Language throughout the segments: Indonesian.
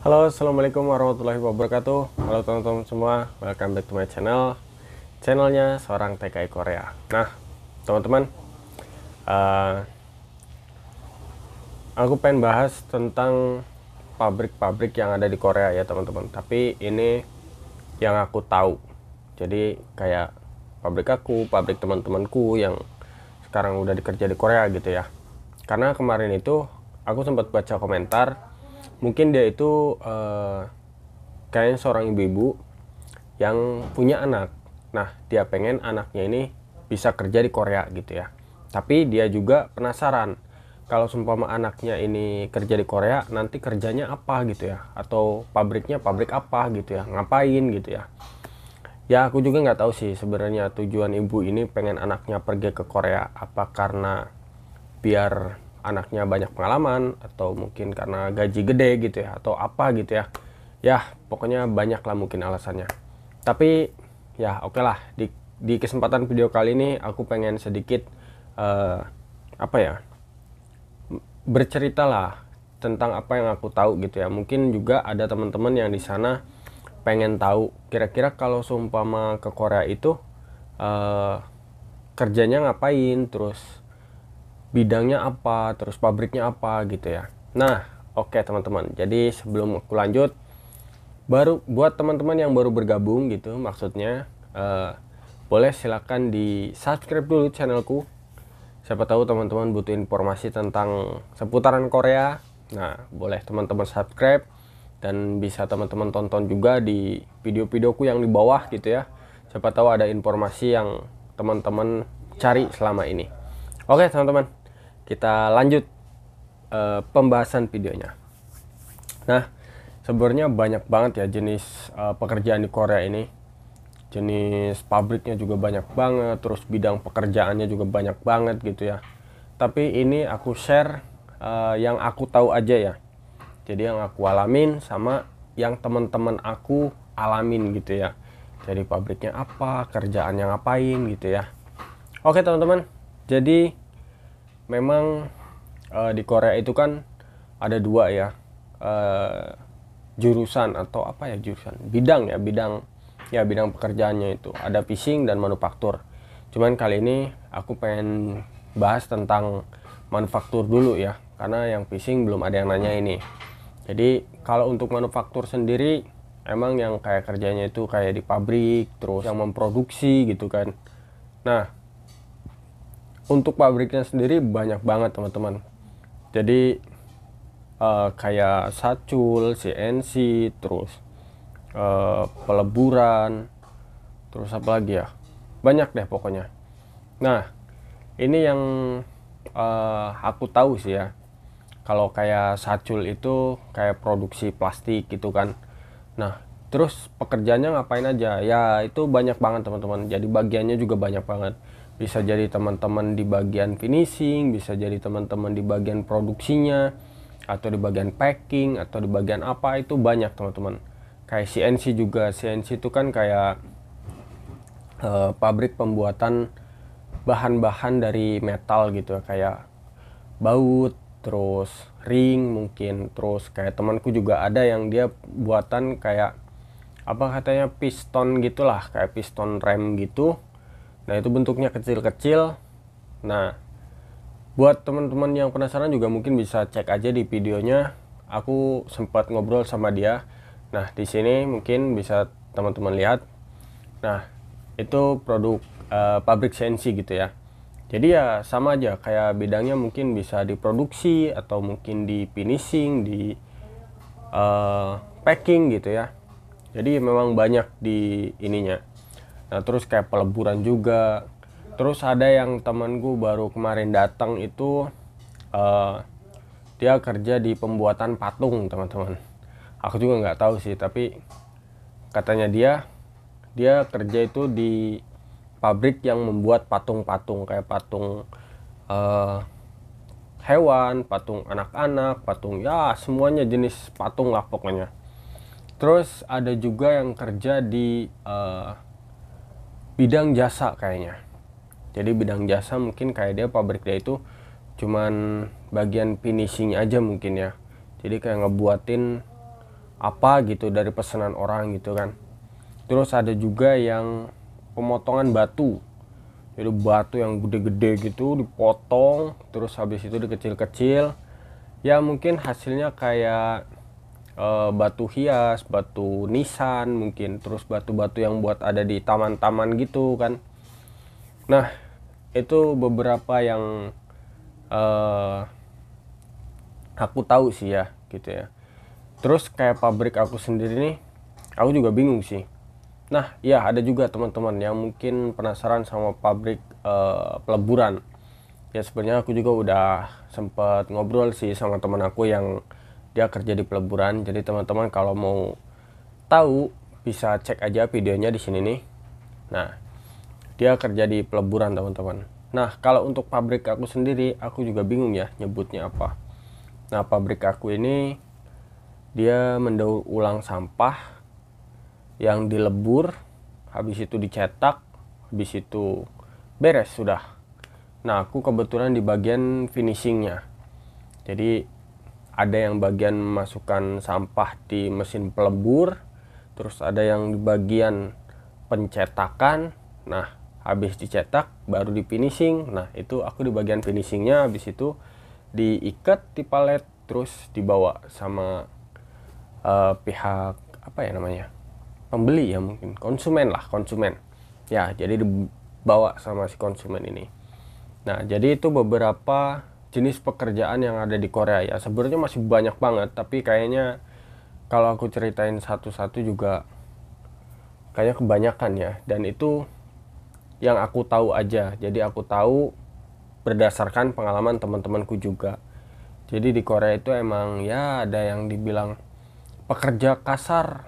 Halo, assalamualaikum warahmatullahi wabarakatuh. Halo teman-teman semua, welcome back to my channelnya seorang TKI Korea. Nah, teman-teman, uh, aku pengen bahas tentang pabrik-pabrik yang ada di Korea ya teman-teman. Tapi ini yang aku tahu. Jadi kayak pabrik aku, pabrik teman-temanku yang sekarang udah dikerja di Korea gitu ya. Karena kemarin itu aku sempat baca komentar, mungkin dia itu kayaknya seorang ibu-ibu yang punya anak. Nah, dia pengen anaknya ini bisa kerja di Korea gitu ya. Tapi dia juga penasaran, kalau seumpama anaknya ini kerja di Korea, nanti kerjanya apa gitu ya, atau pabriknya pabrik apa gitu ya, ngapain gitu ya. Ya aku juga nggak tahu sih sebenarnya tujuan ibu ini pengen anaknya pergi ke Korea, apa karena biar anaknya banyak pengalaman, atau mungkin karena gaji gede gitu ya, atau apa gitu ya. Ya pokoknya banyak lah mungkin alasannya. Tapi ya oke lah, di kesempatan video kali ini aku pengen sedikit apa ya, bercerita lah tentang apa yang aku tahu gitu ya. Mungkin juga ada teman-teman yang di sana pengen tahu kira-kira kalau seumpama ke Korea itu eh, kerjanya ngapain, terus bidangnya apa, terus pabriknya apa gitu ya. Nah, oke teman-teman. Jadi sebelum aku lanjut, baru buat teman-teman yang baru bergabung gitu, maksudnya boleh silakan di subscribe dulu channelku. Siapa tahu teman-teman butuh informasi tentang seputaran Korea. Nah, boleh teman-teman subscribe dan bisa teman-teman tonton juga di video-videoku yang di bawah gitu ya. Siapa tahu ada informasi yang teman-teman cari selama ini. Oke teman-teman, kita lanjut pembahasan videonya. Nah, sebenarnya banyak banget ya jenis pekerjaan di Korea ini. Jenis pabriknya juga banyak banget, terus bidang pekerjaannya juga banyak banget gitu ya. Tapi ini aku share yang aku tahu aja ya. Jadi yang aku alamin sama yang teman-teman aku alamin gitu ya. Jadi pabriknya apa, kerjaannya ngapain gitu ya. Oke teman-teman, jadi memang di Korea itu kan ada dua ya, jurusan atau apa ya, jurusan bidang ya, bidang pekerjaannya itu ada fishing dan manufaktur. Cuman kali ini aku pengen bahas tentang manufaktur dulu ya, karena yang fishing belum ada yang nanya ini. Jadi kalau untuk manufaktur sendiri emang yang kayak kerjanya itu kayak di pabrik, terus yang memproduksi gitu kan. Nah, untuk pabriknya sendiri banyak banget teman-teman. Jadi kayak sacul, CNC, terus peleburan, terus apa lagi ya, banyak deh pokoknya. Nah, ini yang aku tahu sih ya, kalau kayak sacul itu kayak produksi plastik gitu kan. Nah, terus pekerjaannya ngapain aja ya, itu banyak banget teman-teman. Jadi bagiannya juga banyak banget. Bisa jadi teman-teman di bagian finishing, bisa jadi teman-teman di bagian produksinya, atau di bagian packing, atau di bagian apa, itu banyak teman-teman. Kayak CNC juga. CNC itu kan kayak pabrik pembuatan bahan-bahan dari metal gitu ya, kayak baut, terus ring mungkin, terus kayak temanku juga ada yang dia buatan kayak apa katanya piston gitulah, kayak piston rem gitu. Nah, itu bentuknya kecil-kecil. Nah, buat teman-teman yang penasaran juga mungkin bisa cek aja di videonya. Aku sempat ngobrol sama dia. Nah, di sini mungkin bisa teman-teman lihat. Nah, itu produk pabrik CNC gitu ya. Jadi ya sama aja, kayak bidangnya mungkin bisa diproduksi atau mungkin di finishing, di packing gitu ya. Jadi memang banyak di ininya. Nah, terus kayak peleburan juga. Terus ada yang temanku baru kemarin datang itu, dia kerja di pembuatan patung teman-teman. Aku juga nggak tahu sih, tapi katanya dia kerja itu di pabrik yang membuat patung-patung, kayak patung hewan, patung anak-anak, patung ya semuanya jenis patung lah pokoknya. Terus ada juga yang kerja di bidang jasa kayaknya. Jadi bidang jasa mungkin kayak dia, pabrik dia itu cuman bagian finishing aja mungkin ya. Jadi kayak ngebuatin apa gitu dari pesanan orang gitu kan. Terus ada juga yang pemotongan batu, jadi batu yang gede-gede gitu dipotong, terus habis itu dikecil-kecil, ya mungkin hasilnya kayak batu hias, batu nisan mungkin, terus batu-batu yang buat ada di taman-taman gitu kan. Nah itu beberapa yang aku tahu sih ya gitu ya. Terus kayak pabrik aku sendiri nih, aku juga bingung sih. Nah, ya ada juga teman-teman yang mungkin penasaran sama pabrik peleburan. Ya sebenarnya aku juga udah sempat ngobrol sih sama teman aku yang dia kerja di peleburan. Jadi teman-teman kalau mau tahu bisa cek aja videonya di sini nih. Nah, dia kerja di peleburan teman-teman. Nah, kalau untuk pabrik aku sendiri, aku juga bingung ya nyebutnya apa. Nah, pabrik aku ini dia mendaur ulang sampah yang dilebur, habis itu dicetak, habis itu beres sudah. Nah aku kebetulan di bagian finishingnya, jadi ada yang bagian masukkan sampah di mesin pelebur, terus ada yang di bagian pencetakan. Nah habis dicetak baru di finishing. Nah itu aku di bagian finishingnya, habis itu diikat di palet terus dibawa sama pihak apa ya namanya, pembeli ya, mungkin konsumen lah, konsumen ya, jadi dibawa sama si konsumen ini. Nah jadi itu beberapa jenis pekerjaan yang ada di Korea ya. Sebenarnya masih banyak banget, tapi kayaknya kalau aku ceritain satu-satu juga kayaknya kebanyakan ya. Dan itu yang aku tahu aja, jadi aku tahu berdasarkan pengalaman teman-temanku juga. Jadi di Korea itu emang ya ada yang dibilang pekerja kasar,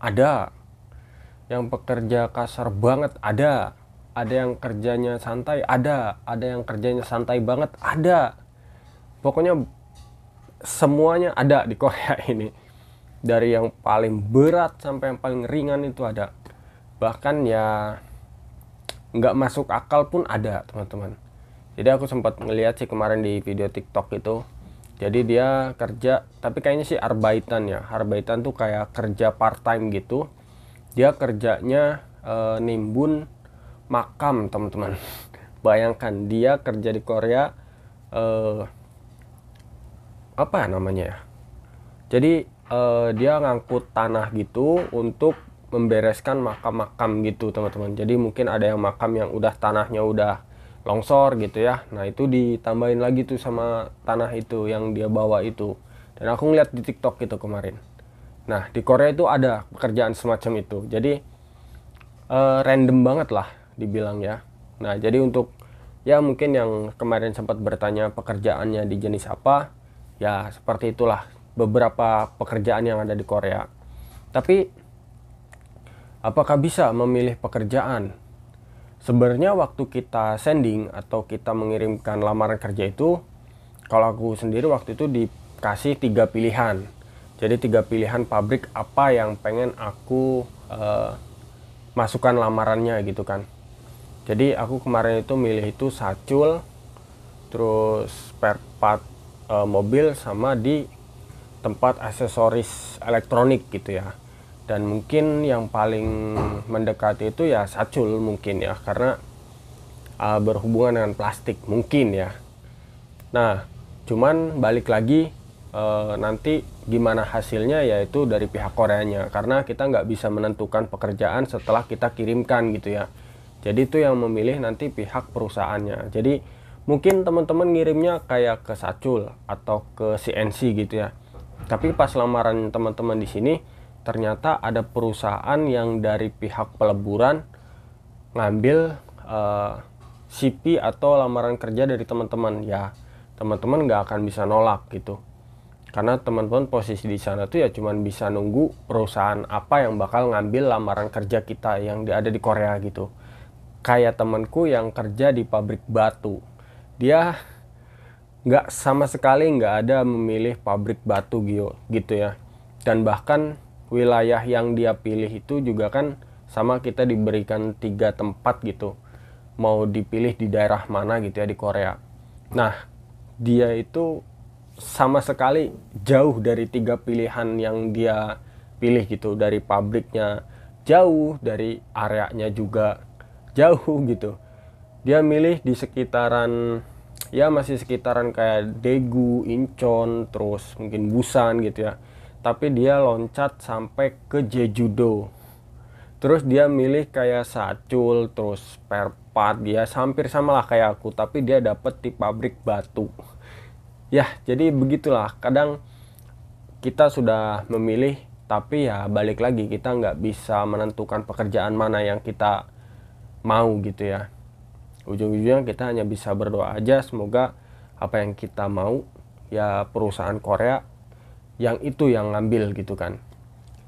ada yang pekerja kasar banget, ada yang kerjanya santai, ada yang kerjanya santai banget, ada. Pokoknya semuanya ada di Korea ini, dari yang paling berat sampai yang paling ringan itu ada. Bahkan ya nggak masuk akal pun ada teman-teman. Jadi aku sempat ngeliat sih kemarin di video TikTok itu, jadi dia kerja, tapi kayaknya sih arbaitan ya. Arbaitan tuh kayak kerja part time gitu. Dia kerjanya nimbun makam teman-teman. Bayangkan dia kerja di Korea, apa namanya ya, jadi dia ngangkut tanah gitu untuk membereskan makam-makam gitu teman-teman. Jadi mungkin ada yang makam yang udah tanahnya udah longsor gitu ya, nah itu ditambahin lagi tuh sama tanah itu yang dia bawa itu. Dan aku ngeliat di TikTok itu kemarin. Nah di Korea itu ada pekerjaan semacam itu, jadi random banget lah dibilang ya. Nah jadi untuk ya mungkin yang kemarin sempat bertanya pekerjaannya di jenis apa, ya seperti itulah beberapa pekerjaan yang ada di Korea. Tapi apakah bisa memilih pekerjaan? Sebenarnya waktu kita sending atau kita mengirimkan lamaran kerja itu, kalau aku sendiri waktu itu dikasih 3 pilihan. Jadi 3 pilihan pabrik apa yang pengen aku masukkan lamarannya gitu kan. Jadi aku kemarin itu milih itu sacul, terus spare part mobil, sama di tempat aksesoris elektronik gitu ya. Dan mungkin yang paling mendekati itu ya sacul mungkin ya, karena berhubungan dengan plastik mungkin ya. Nah cuman balik lagi nanti gimana hasilnya yaitu dari pihak Koreanya, karena kita nggak bisa menentukan pekerjaan setelah kita kirimkan gitu ya. Jadi itu yang memilih nanti pihak perusahaannya. Jadi mungkin teman-teman ngirimnya kayak ke sacul atau ke CNC gitu ya. Tapi pas lamaran teman-teman di sini ternyata ada perusahaan yang dari pihak peleburan ngambil CV atau lamaran kerja dari teman-teman. Ya teman-teman nggak akan bisa nolak gitu, karena teman-teman posisi di sana tuh ya cuman bisa nunggu perusahaan apa yang bakal ngambil lamaran kerja kita yang ada di Korea gitu. Kayak temanku yang kerja di pabrik batu, dia nggak sama sekali nggak ada memilih pabrik batu gitu ya. Dan bahkan wilayah yang dia pilih itu juga kan sama, kita diberikan 3 tempat gitu, mau dipilih di daerah mana gitu ya di Korea. Nah dia itu sama sekali jauh dari 3 pilihan yang dia pilih gitu, dari pabriknya jauh, dari areanya juga jauh gitu. Dia milih di sekitaran, ya masih sekitaran kayak Daegu, Incheon, terus mungkin Busan gitu ya. Tapi dia loncat sampai ke Jeju-do. Terus dia milih kayak sacul, terus spare part, dia hampir sama lah kayak aku, tapi dia dapet di pabrik batu. Ya, jadi begitulah. Kadang kita sudah memilih, tapi ya balik lagi, kita nggak bisa menentukan pekerjaan mana yang kita mau gitu ya. Ujung-ujungnya kita hanya bisa berdoa aja, semoga apa yang kita mau, ya perusahaan Korea yang itu yang ngambil gitu kan.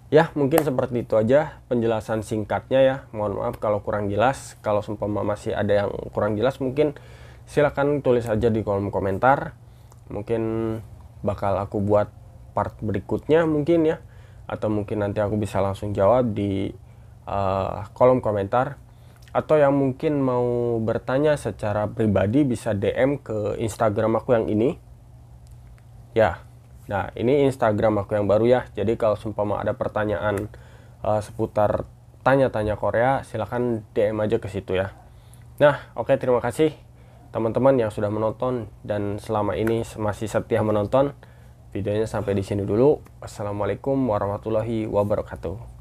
Ya, mungkin seperti itu aja penjelasan singkatnya ya. Mohon maaf kalau kurang jelas. Kalau seumpama masih ada yang kurang jelas, mungkin silakan tulis aja di kolom komentar. Mungkin bakal aku buat part berikutnya mungkin ya. Atau mungkin nanti aku bisa langsung jawab di kolom komentar. Atau yang mungkin mau bertanya secara pribadi bisa DM ke Instagram aku yang ini. Ya. Nah, ini Instagram aku yang baru ya. Jadi kalau seumpama ada pertanyaan seputar tanya-tanya Korea, silahkan DM aja ke situ ya. Nah, oke, terima kasih teman-teman yang sudah menonton dan selama ini masih setia menonton. Videonya sampai di sini dulu. Wassalamualaikum warahmatullahi wabarakatuh.